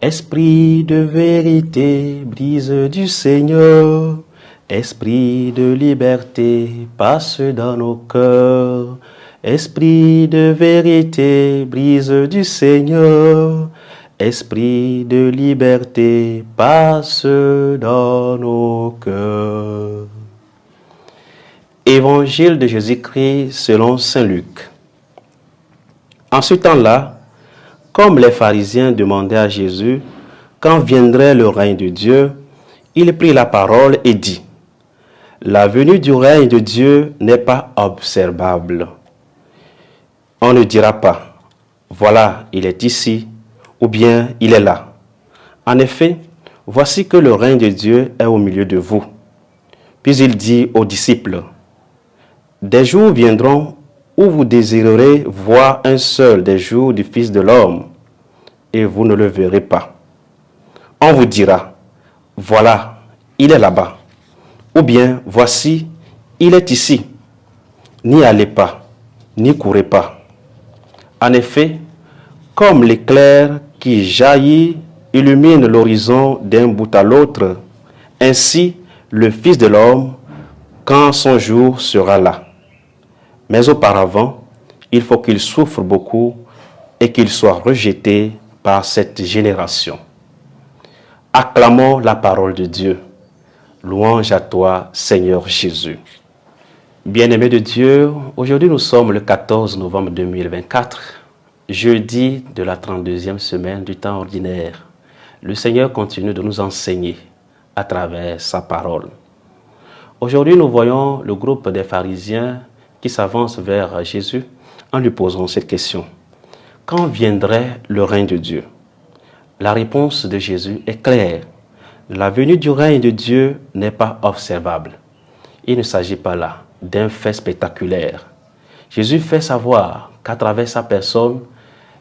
Esprit de vérité, brise du Seigneur. Esprit de liberté, passe dans nos cœurs. Esprit de vérité, brise du Seigneur. Esprit de liberté, passe dans nos cœurs. Évangile de Jésus-Christ selon saint Luc. En ce temps-là, comme les pharisiens demandaient à Jésus quand viendrait le règne de Dieu, il prit la parole et dit: La venue du règne de Dieu n'est pas observable. On ne dira pas: Voilà, il est ici, ou bien il est là. En effet, voici que le règne de Dieu est au milieu de vous. Puis il dit aux disciples: Des jours viendront où vous désirerez voir un seul des jours du Fils de l'homme, et vous ne le verrez pas. On vous dira: Voilà, il est là-bas. Ou bien, voici, il est ici. N'y allez pas, n'y courez pas. En effet, comme l'éclair qui jaillit illumine l'horizon d'un bout à l'autre, ainsi le Fils de l'homme, quand son jour sera là. Mais auparavant, il faut qu'il souffre beaucoup et qu'il soit rejeté par cette génération. Acclamons la parole de Dieu. Louange à toi, Seigneur Jésus. Bien-aimés de Dieu, aujourd'hui nous sommes le 14 novembre 2024, jeudi de la 32e semaine du temps ordinaire. Le Seigneur continue de nous enseigner à travers sa parole. Aujourd'hui, nous voyons le groupe des pharisiens qui s'avance vers Jésus en lui posant cette question: Quand viendrait le règne de Dieu? La réponse de Jésus est claire. La venue du règne de Dieu n'est pas observable. Il ne s'agit pas là d'un fait spectaculaire. Jésus fait savoir qu'à travers sa personne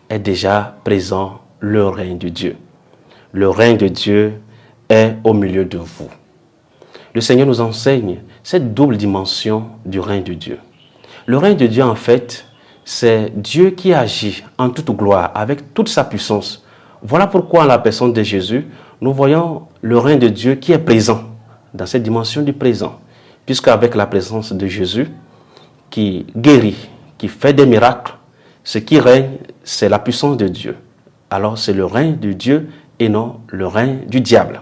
est déjà présent le règne de Dieu. Le règne de Dieu est au milieu de vous. Le Seigneur nous enseigne cette double dimension du règne de Dieu. Le règne de Dieu, en fait, c'est Dieu qui agit en toute gloire, avec toute sa puissance. Voilà pourquoi, en la personne de Jésus, nous voyons le règne de Dieu qui est présent, dans cette dimension du présent. Puisqu'avec la présence de Jésus, qui guérit, qui fait des miracles, ce qui règne, c'est la puissance de Dieu. Alors, c'est le règne de Dieu et non le règne du diable.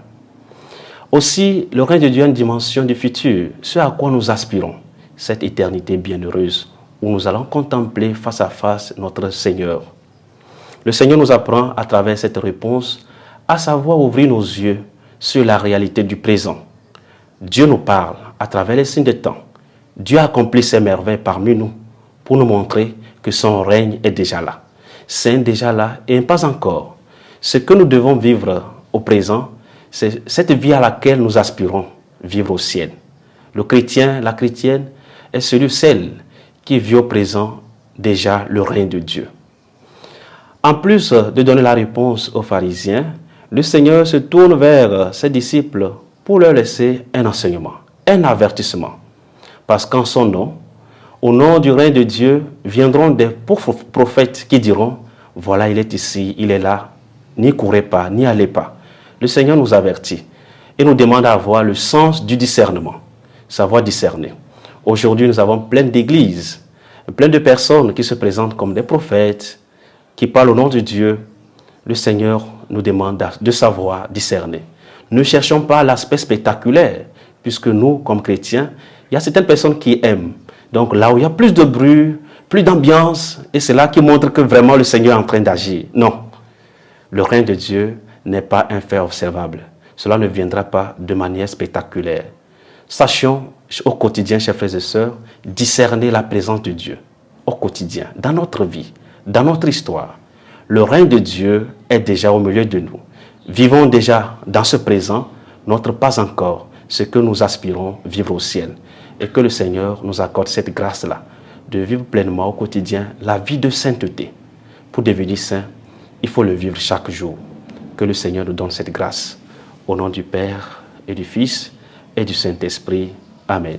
Aussi, le règne de Dieu a une dimension du futur, ce à quoi nous aspirons, cette éternité bienheureuse, où nous allons contempler face à face notre Seigneur. Le Seigneur nous apprend à travers cette réponse à savoir ouvrir nos yeux sur la réalité du présent. Dieu nous parle à travers les signes des temps. Dieu accomplit ses merveilles parmi nous pour nous montrer que son règne est déjà là. C'est déjà là et pas encore. Ce que nous devons vivre au présent, c'est cette vie à laquelle nous aspirons, vivre au ciel. Le chrétien, la chrétienne est celle qui vit au présent déjà le règne de Dieu. En plus de donner la réponse aux pharisiens, le Seigneur se tourne vers ses disciples pour leur laisser un enseignement, un avertissement. Parce qu'en son nom, au nom du règne de Dieu, viendront des prophètes qui diront: Voilà, il est ici, il est là, n'y courez pas, n'y allez pas. Le Seigneur nous avertit et nous demande d'avoir le sens du discernement, savoir discerner. Aujourd'hui, nous avons plein d'églises, plein de personnes qui se présentent comme des prophètes, qui parlent au nom de Dieu. Le Seigneur nous demande de savoir discerner. Ne cherchons pas l'aspect spectaculaire, puisque nous, comme chrétiens, il y a certaines personnes qui aiment. Donc là où il y a plus de bruit, plus d'ambiance, et c'est là qui montre que vraiment le Seigneur est en train d'agir. Non, le règne de Dieu n'est pas un fait observable. Cela ne viendra pas de manière spectaculaire. Sachons au quotidien, chers frères et sœurs, discerner la présence de Dieu au quotidien, dans notre vie, dans notre histoire. Le règne de Dieu est déjà au milieu de nous. Vivons déjà dans ce présent, notre pas encore, ce que nous aspirons vivre au ciel. Et que le Seigneur nous accorde cette grâce-là, de vivre pleinement au quotidien la vie de sainteté. Pour devenir saint, il faut le vivre chaque jour. Que le Seigneur nous donne cette grâce. Au nom du Père et du Fils et du Saint-Esprit. Amen.